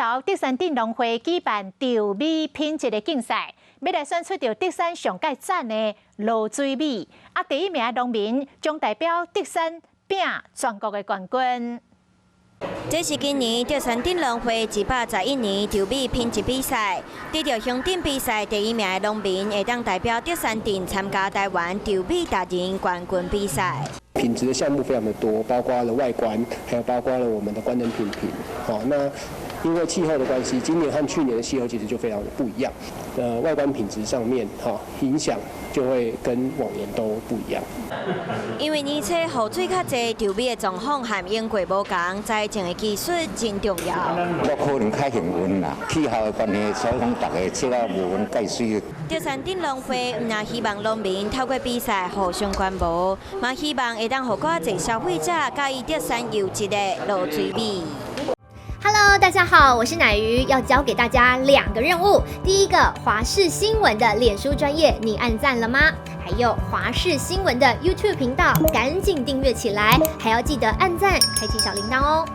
头德山镇农会举办稻米品质的竞赛，要来选出到德山上界赞的露水米。第一名的农民将代表德山拼全国的冠军。 这是今年德山镇农会111年稻米品质比赛，得到乡镇比赛第一名的农民会当代表德山镇参加台湾稻米达人冠军比赛。品质的项目非常的多，包括了外观，还有包括了我们的官能品评。那因为气候的关系，今年和去年的气候其实就非常的不一样。外观品质上面，影响就会跟往年都不一样。因为而且雨水较济，稻米的状况和英国无同，栽种的技术真重要。我可能较幸运啦，气候的关系，所以讲大家切啊无阮介水。德山镇农会唔但希望农民透过比赛互相观摩，嘛希望会当互更侪消费者介意德山优质的露水米。 Hello， 大家好，我是乃瑜，要教给大家2个任务。第一个，华视新闻的脸书专页，你按赞了吗？还有华视新闻的 YouTube 频道，赶紧订阅起来，还要记得按赞，开启小铃铛哦。